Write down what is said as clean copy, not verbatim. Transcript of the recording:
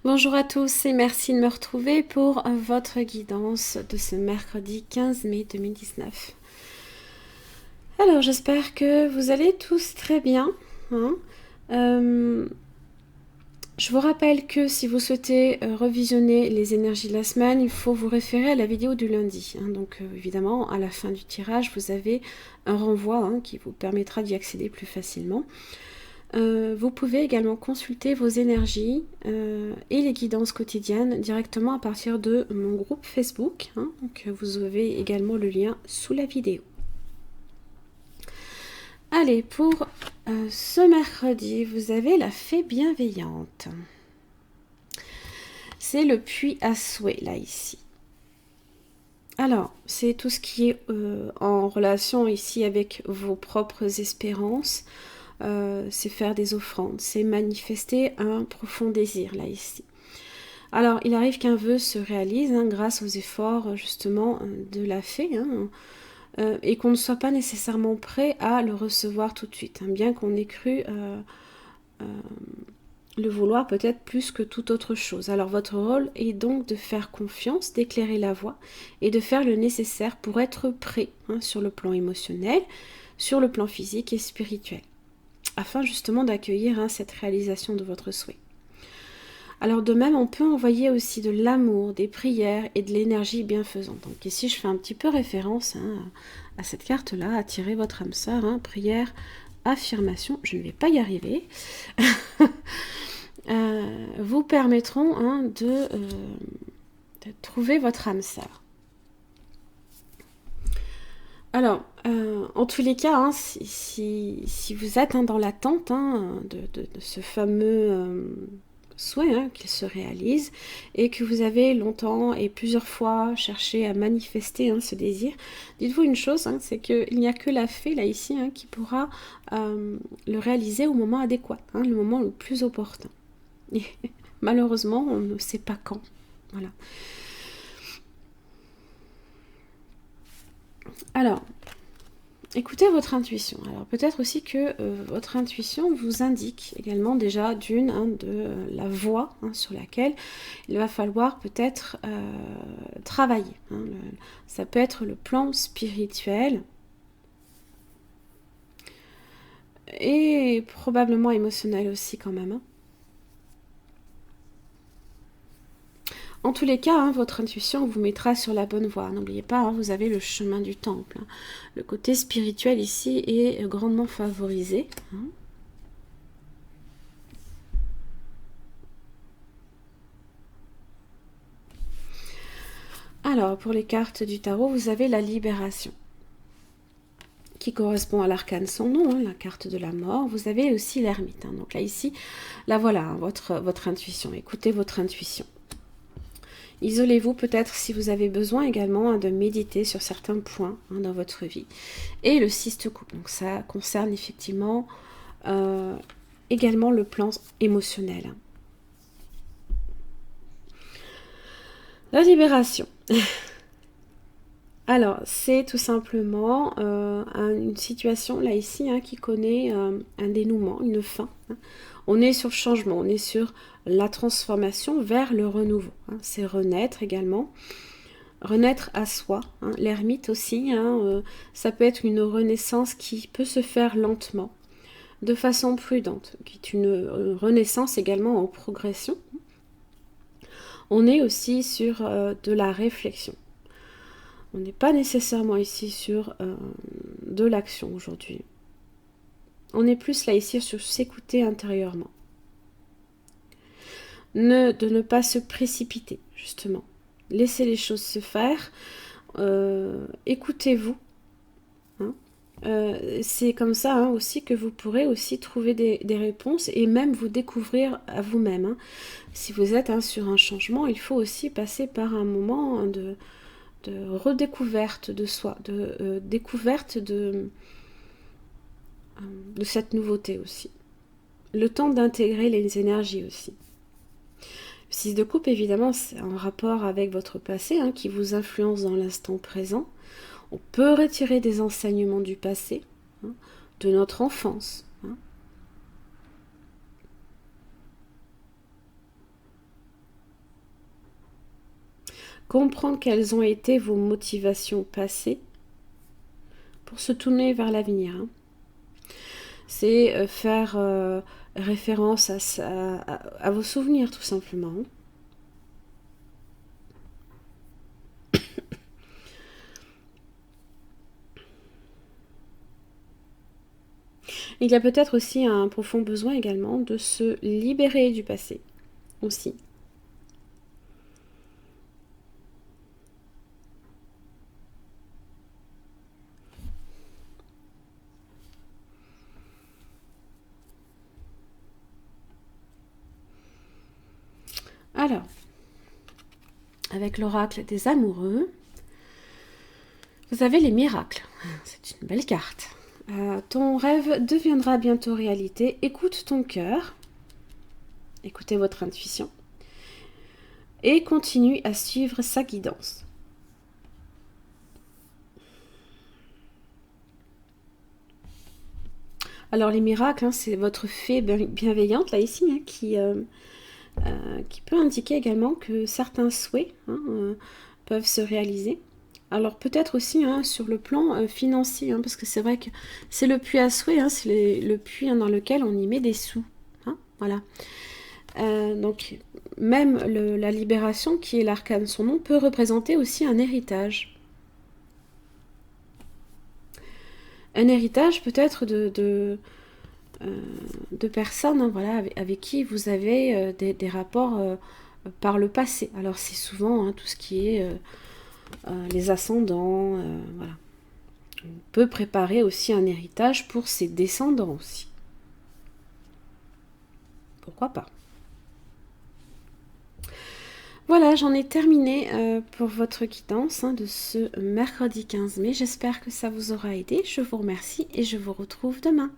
Bonjour à tous et merci de me retrouver pour votre guidance de ce mercredi 15 mai 2019. Alors j'espère que vous allez tous très bien. Je vous rappelle que si vous souhaitez revisionner les énergies de la semaine, il faut vous référer à la vidéo du lundi. Donc évidemment, à la fin du tirage, vous avez un renvoi qui vous permettra d'y accéder plus facilement. Vous pouvez également consulter vos énergies et les guidances quotidiennes directement à partir de mon groupe Facebook. Donc vous avez également le lien sous la vidéo. Allez, pour ce mercredi, vous avez la fée bienveillante. C'est le puits à souhait, là, ici. Alors, c'est tout ce qui est en relation ici avec vos propres espérances. C'est faire des offrandes, c'est manifester un profond désir, là, ici. Alors, il arrive qu'un vœu se réalise grâce aux efforts, justement, de la fée, et qu'on ne soit pas nécessairement prêt à le recevoir tout de suite, bien qu'on ait cru le vouloir peut-être plus que toute autre chose. Alors, votre rôle est donc de faire confiance, d'éclairer la voie, et de faire le nécessaire pour être prêt, sur le plan émotionnel, sur le plan physique et spirituel, afin justement d'accueillir cette réalisation de votre souhait. Alors de même, on peut envoyer aussi de l'amour, des prières et de l'énergie bienfaisante. Donc ici, je fais un petit peu référence à cette carte-là, attirer votre âme sœur, prière, affirmation, je ne vais pas y arriver, vous permettront de trouver votre âme sœur. Alors, en tous les cas, si vous êtes dans l'attente de ce fameux souhait qu'il se réalise, et que vous avez longtemps et plusieurs fois cherché à manifester ce désir, dites-vous une chose, c'est qu'il n'y a que la fée, là, ici, qui pourra le réaliser au moment adéquat, le moment le plus opportun. Et malheureusement, on ne sait pas quand. Voilà. Alors, écoutez votre intuition. Alors peut-être aussi que votre intuition vous indique également déjà de la voie sur laquelle il va falloir peut-être travailler. Ça peut être le plan spirituel et probablement émotionnel aussi quand même. En tous les cas, votre intuition vous mettra sur la bonne voie. N'oubliez pas, vous avez le chemin du temple. Le côté spirituel ici est grandement favorisé. Alors, pour les cartes du tarot, vous avez la libération, qui correspond à l'arcane sans nom, la carte de la mort. Vous avez aussi l'ermite. Donc là, ici, là voilà, votre intuition. Écoutez votre intuition. Isolez-vous peut-être si vous avez besoin également de méditer sur certains points dans votre vie. Et le 6 de coupe, donc ça concerne effectivement également le plan émotionnel. La libération. Alors, c'est tout simplement une situation là ici qui connaît un dénouement, une fin. On est sur le changement, on est sur la transformation vers le renouveau. C'est renaître également, renaître à soi. L'ermite aussi, ça peut être une renaissance qui peut se faire lentement, de façon prudente, qui est une renaissance également en progression. On est aussi sur de la réflexion. On n'est pas nécessairement ici sur de l'action aujourd'hui. On est plus là ici sur s'écouter intérieurement. De ne pas se précipiter, justement. Laissez les choses se faire. Écoutez-vous. c'est comme ça hein, aussi que vous pourrez aussi trouver des réponses et même vous découvrir à vous-même. Hein. Si vous êtes hein, sur un changement, il faut aussi passer par un moment hein, de redécouverte de soi, de découverte de cette nouveauté aussi. Le temps d'intégrer les énergies aussi. Le 6 de coupe, évidemment, c'est un rapport avec votre passé hein, qui vous influence dans l'instant présent. On peut retirer des enseignements du passé, hein, de notre enfance. Hein. Comprendre quelles ont été vos motivations passées pour se tourner vers l'avenir. Hein. C'est faire référence à vos souvenirs tout simplement. Il y a peut-être aussi un profond besoin également de se libérer du passé aussi. Alors, avec l'oracle des amoureux, vous avez les miracles. C'est une belle carte. Ton rêve deviendra bientôt réalité. Écoute ton cœur. Écoutez votre intuition. Et continue à suivre sa guidance. Alors les miracles, hein, c'est votre fée bienveillante, là ici, hein, qui peut indiquer également que certains souhaits hein, peuvent se réaliser. Alors peut-être aussi hein, sur le plan financier, hein, parce que c'est vrai que c'est le puits à souhait, hein, c'est le puits hein, dans lequel on y met des sous. Hein, voilà. Donc même la libération, qui est l'arcane son nom, peut représenter aussi un héritage. Un héritage peut-être de personnes hein, voilà, avec qui vous avez des rapports par le passé. Alors c'est souvent hein, tout ce qui est les ascendants. Voilà. On peut préparer aussi un héritage pour ses descendants aussi. Pourquoi pas? Voilà, j'en ai terminé pour votre guidance hein, de ce mercredi 15 mai. J'espère que ça vous aura aidé. Je vous remercie et je vous retrouve demain.